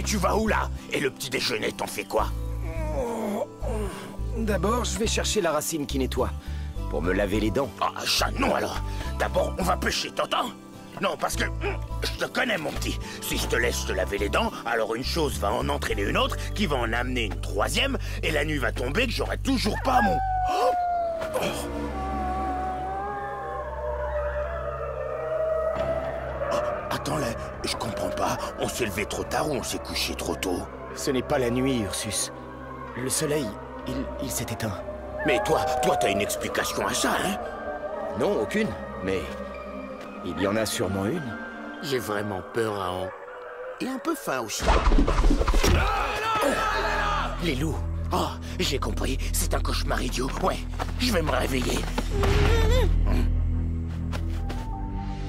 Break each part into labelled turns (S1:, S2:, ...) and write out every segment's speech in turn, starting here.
S1: Tu vas où là? Et le petit déjeuner, t'en fais quoi?
S2: D'abord, je vais chercher la racine qui nettoie. Pour me laver les dents.
S1: Ah, chat, non alors. D'abord, on va pêcher, t'entends? Non, parce que je te connais, mon petit. Si je te laisse te laver les dents, alors une chose va en entraîner une autre, qui va en amener une troisième, et la nuit va tomber que j'aurai toujours pas mon... Attends là, je comprends pas. On s'est levé trop tard ou on s'est couché trop tôt?
S2: Ce n'est pas la nuit, Ursus. Le soleil, il s'est éteint.
S1: Mais toi t'as une explication à ça, hein?
S2: Non, aucune. Mais il y en a sûrement une.
S1: J'ai vraiment peur, Raon. Et un peu faim aussi. Les loups. Oh, j'ai compris. C'est un cauchemar idiot. Ouais, je vais me réveiller.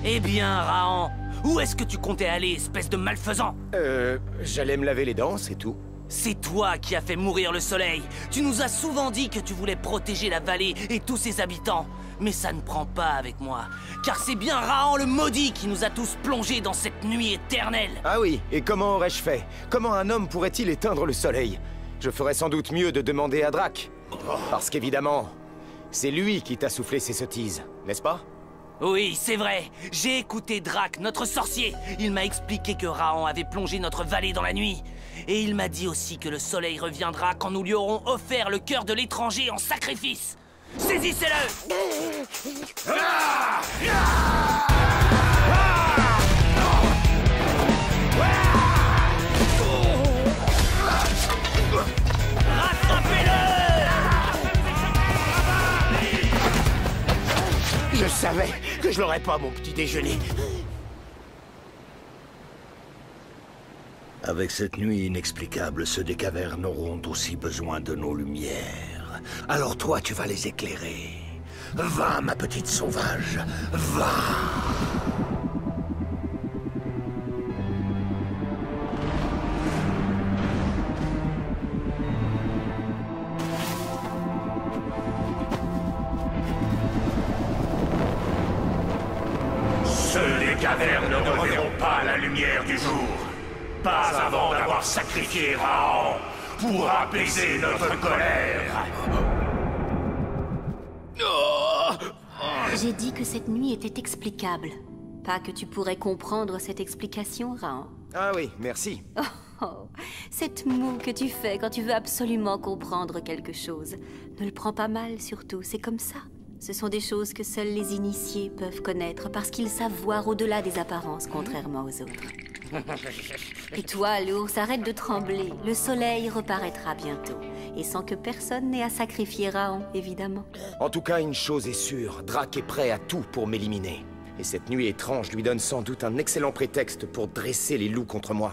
S3: Eh bien, Raon, où est-ce que tu comptais aller, espèce de malfaisant?
S2: J'allais me laver les dents, c'est tout.
S3: C'est toi qui as fait mourir le soleil. Tu nous as souvent dit que tu voulais protéger la vallée et tous ses habitants. Mais ça ne prend pas avec moi. Car c'est bien Raon le maudit qui nous a tous plongés dans cette nuit éternelle.
S2: Ah oui, et comment aurais-je fait? Comment un homme pourrait-il éteindre le soleil? Je ferais sans doute mieux de demander à Drac. Parce qu'évidemment, c'est lui qui t'a soufflé ces sottises, n'est-ce pas?
S3: Oui, c'est vrai. J'ai écouté Drac, notre sorcier. Il m'a expliqué que Raon avait plongé notre vallée dans la nuit. Et il m'a dit aussi que le soleil reviendra quand nous lui aurons offert le cœur de l'étranger en sacrifice. Saisissez-le!
S1: Je savais que je l'aurais pas, mon petit déjeuner.
S4: Avec cette nuit inexplicable, ceux des cavernes auront aussi besoin de nos lumières. Alors toi, tu vas les éclairer. Va, ma petite sauvage, va!
S1: Ceux des cavernes ne reverront pas la lumière du jour. Pas avant d'avoir sacrifié Raon pour apaiser notre colère.
S5: J'ai dit que cette nuit était explicable. Pas que tu pourrais comprendre cette explication, Raon.
S2: Ah oui, merci.
S5: Oh, cette moue que tu fais quand tu veux absolument comprendre quelque chose. Ne le prends pas mal, surtout, c'est comme ça. Ce sont des choses que seuls les initiés peuvent connaître parce qu'ils savent voir au-delà des apparences, contrairement aux autres. Et toi, l'ours, arrête de trembler. Le soleil reparaîtra bientôt. Et sans que personne n'ait à sacrifier Raon, évidemment.
S2: En tout cas, une chose est sûre, Drac est prêt à tout pour m'éliminer. Et cette nuit étrange lui donne sans doute un excellent prétexte pour dresser les loups contre moi.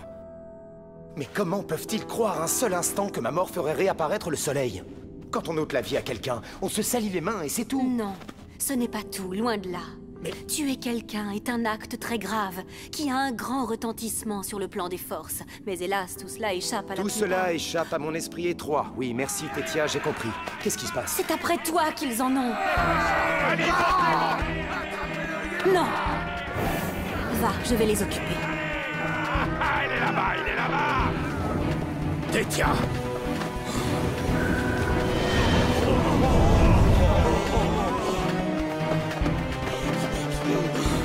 S2: Mais comment peuvent-ils croire un seul instant que ma mort ferait réapparaître le soleil? Quand on ôte la vie à quelqu'un, on se salit les mains et c'est tout.
S5: Non, ce n'est pas tout, loin de là.
S2: Mais...
S5: Tuer quelqu'un est un acte très grave, qui a un grand retentissement sur le plan des forces. Mais hélas, tout cela échappe à la
S2: Tout cela échappe à mon esprit étroit. Oui, merci, Tétia, j'ai compris. Qu'est-ce qui se passe?
S5: C'est après toi qu'ils en ont. Non. Va, je vais les occuper.
S1: Il est là-bas, il est là-bas! Tétia!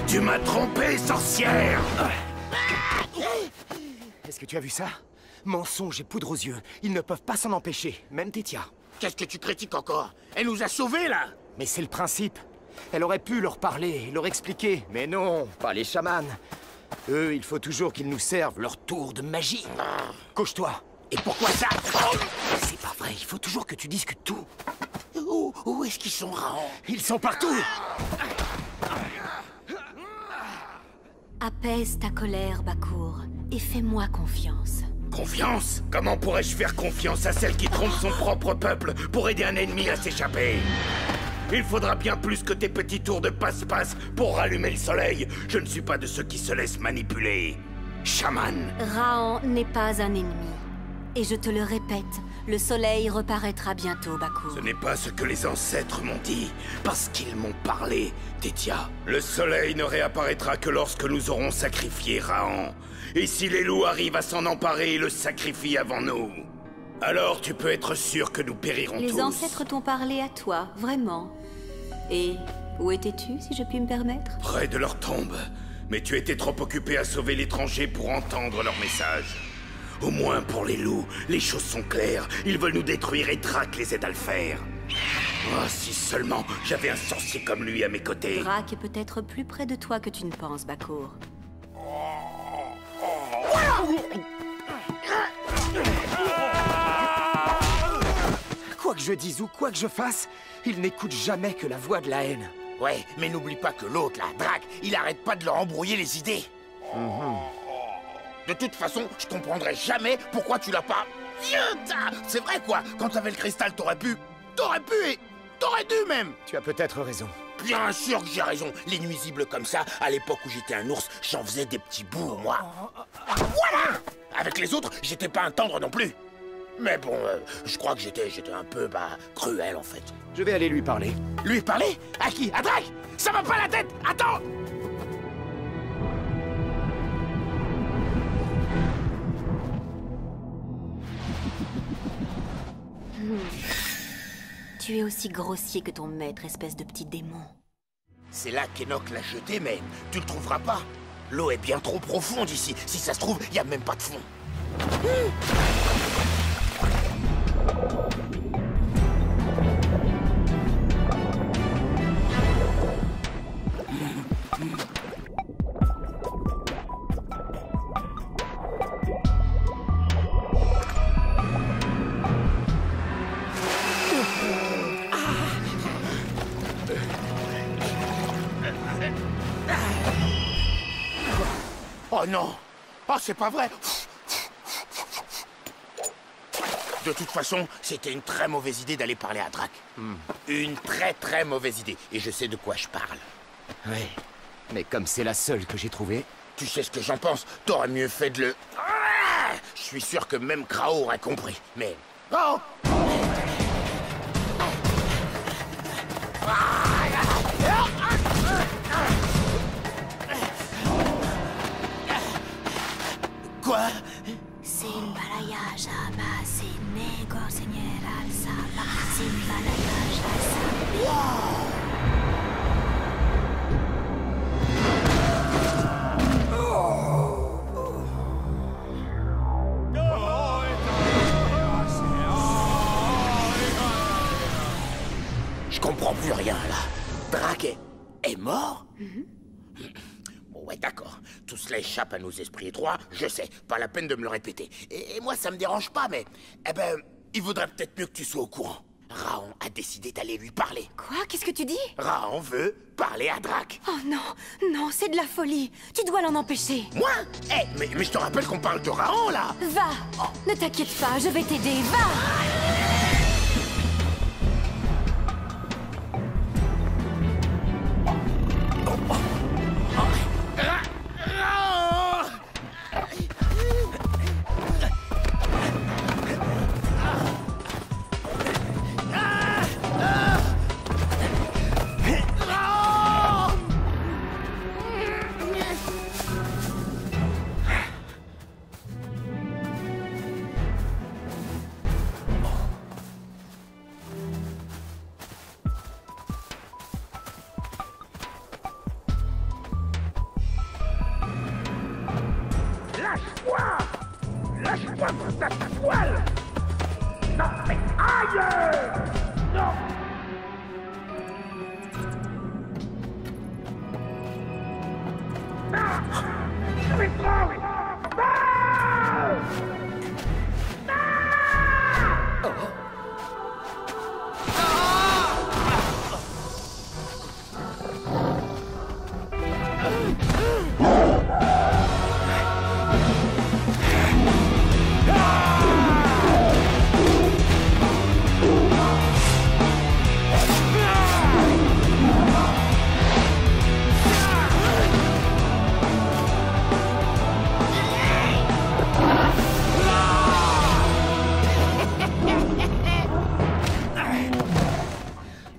S1: Tu m'as trompé, sorcière!
S2: Est-ce que tu as vu ça? Mensonge et poudre aux yeux. Ils ne peuvent pas s'en empêcher, même Tétia.
S1: Qu'est-ce que tu critiques encore? Elle nous a sauvés, là!
S2: Mais c'est le principe. Elle aurait pu leur parler, leur expliquer. Mais non, pas les chamans. Eux, il faut toujours qu'ils nous servent leur tour de magie. Couche-toi.
S1: Et pourquoi ça?
S2: C'est pas vrai, il faut toujours que tu discutes tout.
S1: Où est-ce qu'ils sont, Raon?
S2: Ils sont partout!
S5: Apaise ta colère, Bakour, et fais-moi confiance.
S1: Confiance? Comment pourrais-je faire confiance à celle qui trompe son propre peuple pour aider un ennemi à s'échapper? Il faudra bien plus que tes petits tours de passe-passe pour rallumer le soleil. Je ne suis pas de ceux qui se laissent manipuler. Chaman!
S5: Raon n'est pas un ennemi. Et je te le répète, le soleil reparaîtra bientôt, Bakour.
S1: Ce n'est pas ce que les ancêtres m'ont dit, parce qu'ils m'ont parlé, Tétia. Le soleil ne réapparaîtra que lorsque nous aurons sacrifié Rahan. Et si les loups arrivent à s'en emparer et le sacrifient avant nous, alors tu peux être sûr que nous périrons tous.
S5: Les ancêtres t'ont parlé à toi, vraiment. Et où étais-tu, si je puis me permettre?
S1: Près de leur tombe. Mais tu étais trop occupé à sauver l'étranger pour entendre leur message. Au moins pour les loups, les choses sont claires. Ils veulent nous détruire et Drake les aide à le faire. Oh, si seulement j'avais un sorcier comme lui à mes côtés.
S5: Drake est peut-être plus près de toi que tu ne penses, Bakour.
S2: Quoi que je dise ou quoi que je fasse, il n'écoute jamais que la voix de la haine.
S1: Ouais, mais n'oublie pas que l'autre, là, Drake, il arrête pas de leur embrouiller les idées. De toute façon, je comprendrai jamais pourquoi tu l'as pas... C'est vrai, quoi. Quand t'avais le cristal, t'aurais pu et... T'aurais dû, même.
S2: Tu as peut-être raison.
S1: Bien sûr que j'ai raison. Les nuisibles comme ça, à l'époque où j'étais un ours, j'en faisais des petits bouts, moi. Voilà. Avec les autres, j'étais pas un tendre non plus. Mais bon, je crois que j'étais un peu, cruel, en fait.
S2: Je vais aller lui parler.
S1: Lui parler? À qui? À Drake? Ça va pas la tête! Attends!
S5: Tu es aussi grossier que ton maître, espèce de petit démon.
S1: C'est là qu'Enoch l'a jeté, mais tu le trouveras pas. L'eau est bien trop profonde ici. Si ça se trouve, y a même pas de fond. Oh non! Oh, c'est pas vrai! De toute façon, c'était une très mauvaise idée d'aller parler à Drake. Une très mauvaise idée. Et je sais de quoi je parle.
S2: Ouais, mais comme c'est la seule que j'ai trouvée...
S1: Tu sais ce que j'en pense? T'aurais mieux fait de le... Ah, je suis sûr que même Krao aurait compris. Mais... Oh! Quoi?
S5: Simbalaya Shama, Sinego Seigneur Al-Saba, Simbalaya Shama.
S1: Je comprends plus rien, là. Drake est mort? Bon, ouais, d'accord. Tout cela échappe à nos esprits étroits, je sais. Pas la peine de me le répéter. Et moi, ça me dérange pas, mais... Eh ben, il vaudrait peut-être mieux que tu sois au courant. Rahan a décidé d'aller lui parler.
S5: Quoi? Qu'est-ce que tu dis?
S1: Rahan veut parler à Drake.
S5: Oh non, non, c'est de la folie. Tu dois l'en empêcher.
S1: Moi? Eh, mais je te rappelle qu'on parle de Rahan, là.
S5: Va! Ne t'inquiète pas, je vais t'aider. Va!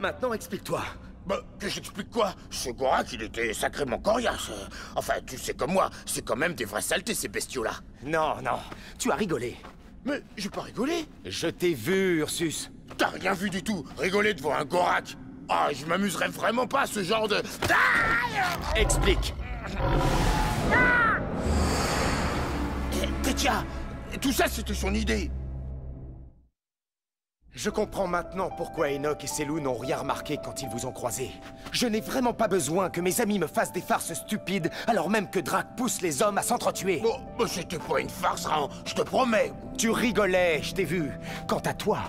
S2: Maintenant, explique-toi.
S1: Bah, que j'explique quoi? Ce Gorak, il était sacrément coriace. Enfin, tu sais comme moi, c'est quand même des vraies saletés, ces bestiaux-là.
S2: Non, non, tu as rigolé.
S1: Mais j'ai pas rigolé.
S2: Je t'ai vu, Ursus.
S1: T'as rien vu du tout. Rigoler devant un Gorak. Ah, je m'amuserais vraiment pas à ce genre de...
S2: Explique.
S1: Tétia, tout ça, c'était son idée.
S2: Je comprends maintenant pourquoi Enoch et ses loups n'ont rien remarqué quand ils vous ont croisé. Je n'ai vraiment pas besoin que mes amis me fassent des farces stupides, alors même que Drac pousse les hommes à s'entretuer.
S1: Bon, bah c'était pas une farce, Raon, je te promets.
S2: Tu rigolais, je t'ai vu. Quant à toi...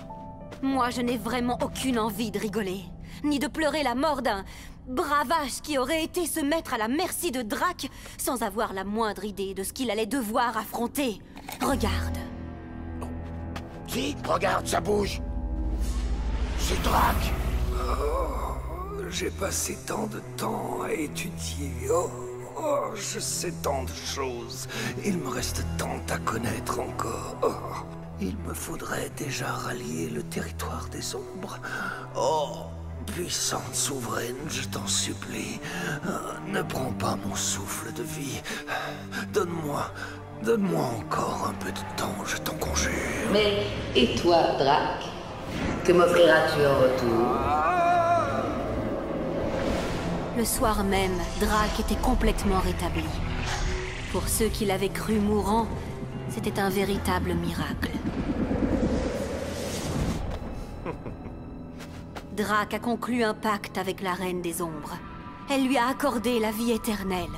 S5: Moi, je n'ai vraiment aucune envie de rigoler, ni de pleurer la mort d'un bravache qui aurait été se mettre à la merci de Drac sans avoir la moindre idée de ce qu'il allait devoir affronter. Regarde.
S1: Si, regarde, ça bouge. C'est Drac.
S4: Oh, j'ai passé tant de temps à étudier. Oh, je sais tant de choses. Il me reste tant à connaître encore. Oh, il me faudrait déjà rallier le territoire des ombres. Oh, puissante souveraine, je t'en supplie. Ne prends pas mon souffle de vie. Donne-moi encore un peu de temps, je t'en conjure.
S6: Mais, et toi, Drac? Que m'offriras-tu en retour?
S5: Le soir même, Drac était complètement rétabli. Pour ceux qui l'avaient cru mourant, c'était un véritable miracle. Drac a conclu un pacte avec la Reine des Ombres. Elle lui a accordé la vie éternelle.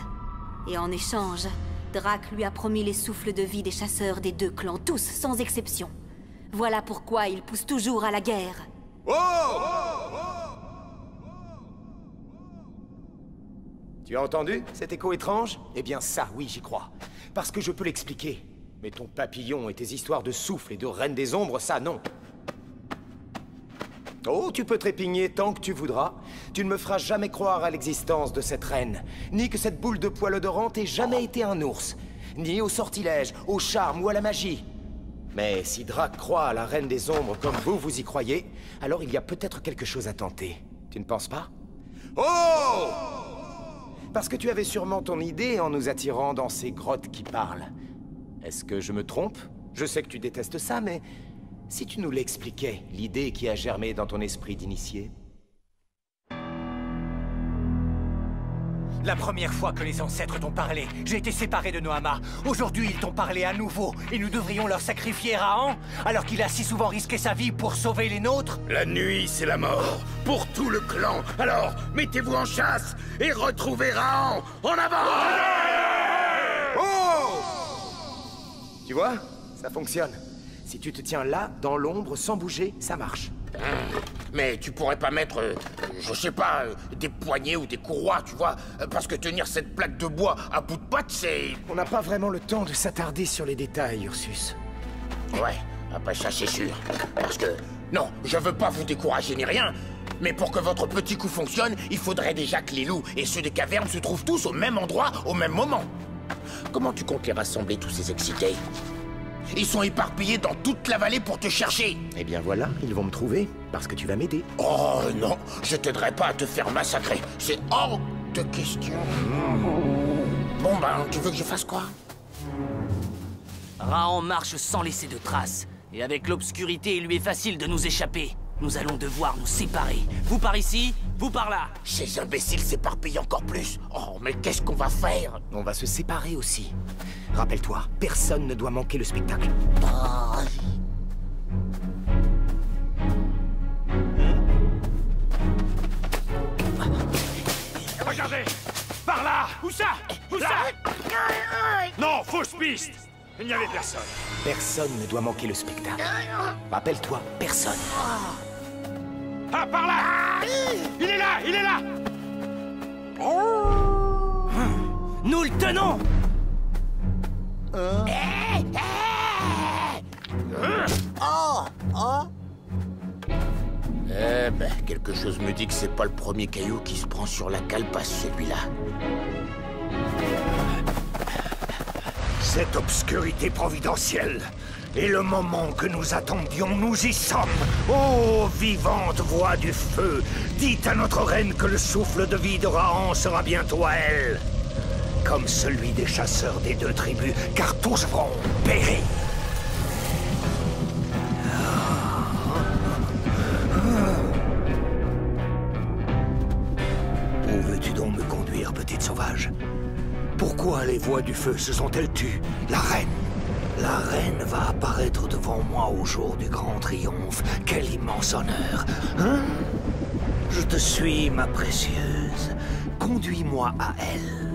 S5: Et en échange, Drac lui a promis les souffles de vie des chasseurs des deux clans, tous sans exception. Voilà pourquoi il pousse toujours à la guerre.
S2: Tu as entendu cet écho étrange? Eh bien ça, oui, j'y crois. Parce que je peux l'expliquer. Mais ton papillon et tes histoires de souffle et de reine des ombres, ça, non. Oh, tu peux trépigner tant que tu voudras. Tu ne me feras jamais croire à l'existence de cette reine. Ni que cette boule de poil odorante ait jamais été un ours. Ni au sortilège, au charme ou à la magie. Mais si Drac croit à la reine des ombres comme vous y croyez, alors il y a peut-être quelque chose à tenter. Tu ne penses pas? Oh! Parce que tu avais sûrement ton idée en nous attirant dans ces grottes qui parlent. Est-ce que je me trompe? Je sais que tu détestes ça, mais... si tu nous l'expliquais, l'idée qui a germé dans ton esprit d'initié?
S7: La première fois que les ancêtres t'ont parlé, j'ai été séparé de Noama. Aujourd'hui, ils t'ont parlé à nouveau, et nous devrions leur sacrifier Rahan, alors qu'il a si souvent risqué sa vie pour sauver les nôtres.
S1: La nuit, c'est la mort, pour tout le clan. Alors, mettez-vous en chasse, et retrouvez Rahan. En avant!
S2: Oh! Tu vois? Ça fonctionne. Si tu te tiens là, dans l'ombre, sans bouger, ça marche.
S1: Mais tu pourrais pas mettre, je sais pas, des poignées ou des courroies, tu vois? Parce que tenir cette plaque de bois à bout de patte, c'est...
S2: On n'a pas vraiment le temps de s'attarder sur les détails, Ursus.
S1: Ouais, après ça, c'est sûr. Parce que... non, je veux pas vous décourager ni rien, mais pour que votre petit coup fonctionne, il faudrait déjà que les loups et ceux des cavernes se trouvent tous au même endroit, au même moment. Comment tu comptes les rassembler, tous ces excités? Ils sont éparpillés dans toute la vallée pour te chercher.
S2: Eh bien voilà, ils vont me trouver, parce que tu vas m'aider.
S1: Oh non, je t'aiderai pas à te faire massacrer. C'est hors de question. Bon ben, tu veux que je fasse quoi?
S3: Rahan marche sans laisser de traces. Et avec l'obscurité, il lui est facile de nous échapper. Nous allons devoir nous séparer. Vous par ici, vous par là.
S1: Ces imbéciles s'éparpillent encore plus. Oh, mais qu'est-ce qu'on va faire?
S2: On va se séparer aussi. Rappelle-toi, personne ne doit manquer le spectacle.
S7: Regardez! Par là! Où ça? Où ça? Non, fausse piste! Il n'y avait personne.
S2: Personne ne doit manquer le spectacle. Rappelle-toi, personne.
S7: Ah, par là! Il est là! Il est là!
S3: Nous le tenons!
S1: Eh ben, quelque chose me dit que c'est pas le premier caillou qui se prend sur la calebasse, celui-là.
S4: Cette obscurité providentielle, Et le moment que nous attendions, nous y sommes. Ô vivante voix du feu, dites à notre reine que le souffle de vie de Rahan sera bientôt à elle. Comme celui des chasseurs des deux tribus, car tous vont périr. Où veux-tu donc me conduire, petite sauvage? Pourquoi les voix du feu se sont-elles tues? La reine! La reine va apparaître devant moi au jour du grand triomphe. Quel immense honneur! Hein? Je te suis, ma précieuse. Conduis-moi à elle.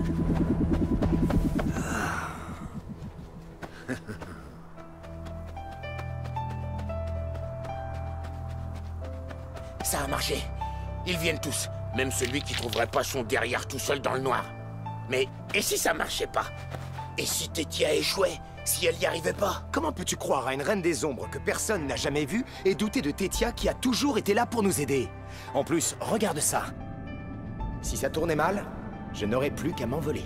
S1: Ça a marché. Ils viennent tous. Même celui qui trouverait pas son derrière tout seul dans le noir. Mais, et si ça marchait pas? Et si Tétia échouait? Si elle n'y arrivait pas?
S2: Comment peux-tu croire à une reine des ombres que personne n'a jamais vue et douter de Tétia qui a toujours été là pour nous aider? En plus, regarde ça. Si ça tournait mal, je n'aurais plus qu'à m'envoler.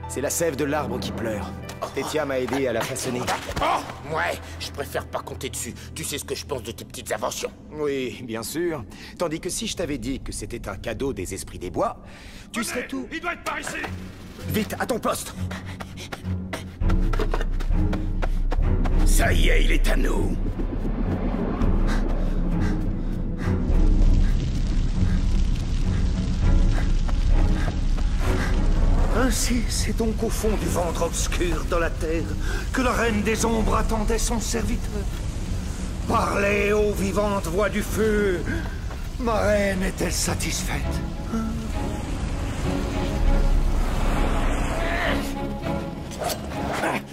S2: C'est la sève de l'arbre qui pleure. Tétia m'a aidé à la façonner.
S1: Oh, ouais, je préfère pas compter dessus. Tu sais ce que je pense de tes petites inventions.
S2: Oui, bien sûr. Tandis que si je t'avais dit que c'était un cadeau des esprits des bois, tu serais tout...
S4: Il doit être par ici!
S2: Vite, à ton poste!
S4: Ça y est, il est à nous! Ainsi, c'est donc au fond du ventre obscur dans la terre que la reine des ombres attendait son serviteur. Parlez aux vivantes voix du feu. Ma reine est-elle satisfaite?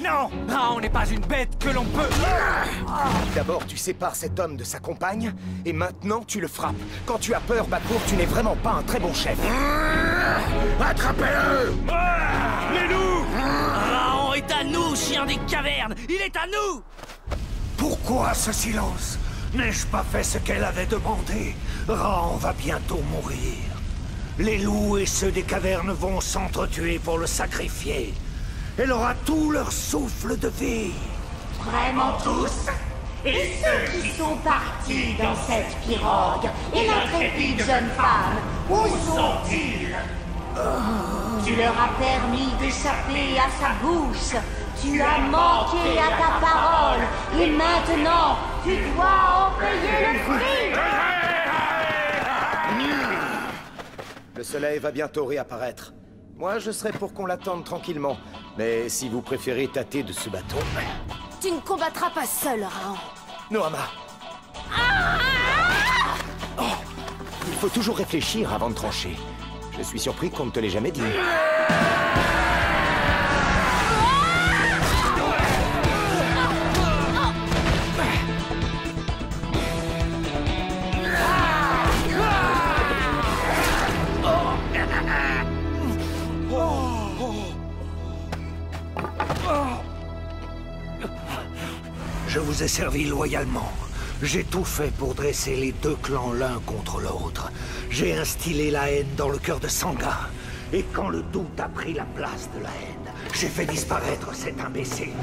S7: Non! Rahan n'est pas une bête que l'on peut...
S2: D'abord, tu sépares cet homme de sa compagne, et maintenant, tu le frappes. Quand tu as peur, Bakour, tu n'es vraiment pas un très bon chef.
S1: Attrapez-le!
S3: Les loups! Rahan est à nous, chien des cavernes! Il est à nous!
S4: Pourquoi ce silence? N'ai-je pas fait ce qu'elle avait demandé? Rahan va bientôt mourir. Les loups et ceux des cavernes vont s'entretuer pour le sacrifier. Elle aura tout leur souffle de vie.
S8: Vraiment tous? Et ceux qui sont partis dans cette pirogue? Et l'intrépide jeune femme? Où sont-ils? Tu leur as permis d'échapper à sa bouche. Tu as manqué à ta parole. Et maintenant, tu dois en payer le prix.
S2: Le soleil va bientôt réapparaître. Moi, je serais pour qu'on l'attende tranquillement. Mais si vous préférez tâter de ce bâton...
S5: Tu ne combattras pas seul, Rahan.
S2: Noama. Oh, il faut toujours réfléchir avant de trancher. Je suis surpris qu'on ne te l'ait jamais dit.
S4: Je vous ai servi loyalement. J'ai tout fait pour dresser les deux clans l'un contre l'autre. J'ai instillé la haine dans le cœur de Sangha. Et quand le doute a pris la place de la haine, j'ai fait disparaître cet imbécile.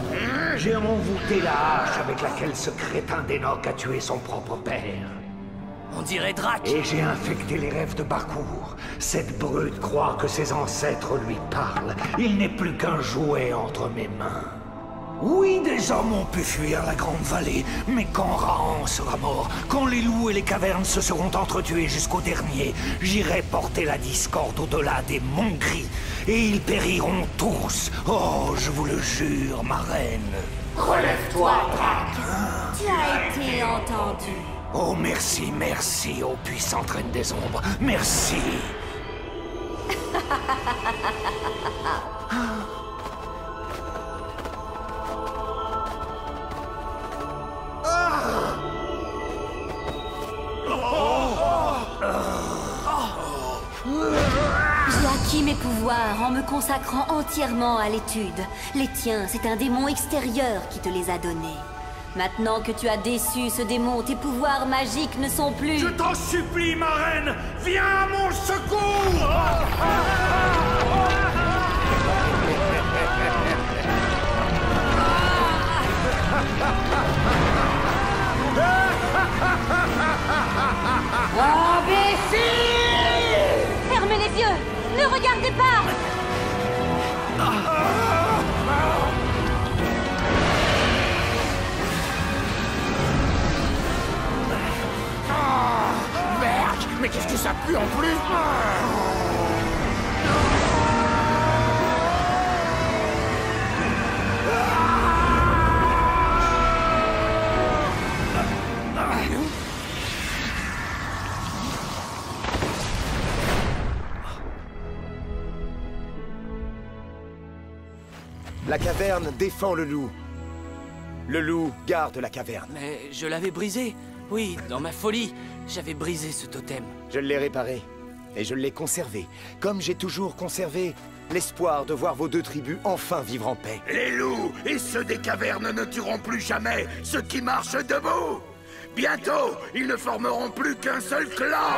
S4: J'ai envoûté la hache avec laquelle ce crétin d'Enoch a tué son propre père.
S3: On dirait Drac.
S4: Et j'ai infecté les rêves de Bakour. Cette brute croit que ses ancêtres lui parlent. Il n'est plus qu'un jouet entre mes mains. Oui, des hommes ont pu fuir la Grande Vallée, mais quand Rahan sera mort, quand les loups et les cavernes se seront entretués jusqu'au dernier, j'irai porter la discorde au-delà des monts gris, et ils périront tous. Oh, je vous le jure, ma reine.
S8: Relève-toi, Drac. Tu as été entendu.
S4: Oh, merci, merci, ô puissante reine des ombres. Merci.
S5: J'ai acquis mes pouvoirs en me consacrant entièrement à l'étude. Les tiens, c'est un démon extérieur qui te les a donnés. Maintenant que tu as déçu ce démon, tes pouvoirs magiques ne sont plus...
S4: Je t'en supplie, ma reine, viens à mon secours!
S1: puis en plus...
S2: La caverne défend le loup. Le loup garde la caverne.
S3: Mais je l'avais brisé. Oui, dans ma folie, j'avais brisé ce totem.
S2: Je l'ai réparé. Et je l'ai conservé. Comme j'ai toujours conservé l'espoir de voir vos deux tribus enfin vivre en paix.
S1: Les loups et ceux des cavernes ne tueront plus jamais ceux qui marchent debout. Bientôt, ils ne formeront plus qu'un seul clan.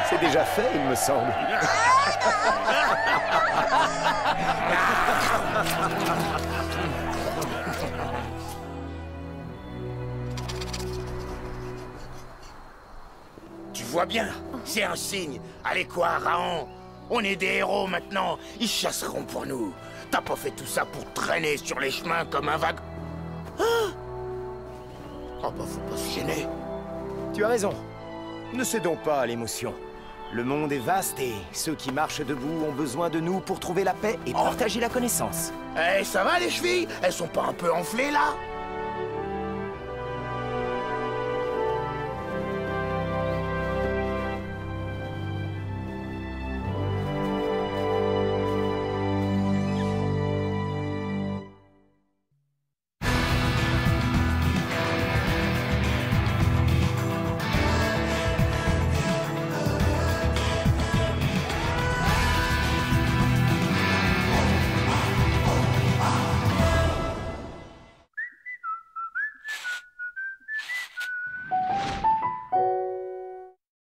S2: C'est déjà fait, il me semble.
S1: Tu vois bien, c'est un signe. Allez quoi, Raon? On est des héros maintenant. Ils chasseront pour nous. T'as pas fait tout ça pour traîner sur les chemins comme un vague... Hein? Oh bah faut pas se gêner.
S2: Tu as raison. Ne cédons pas à l'émotion. Le monde est vaste et ceux qui marchent debout ont besoin de nous pour trouver la paix et partager la connaissance.
S1: Eh, ça va les chevilles? Elles sont pas un peu enflées là?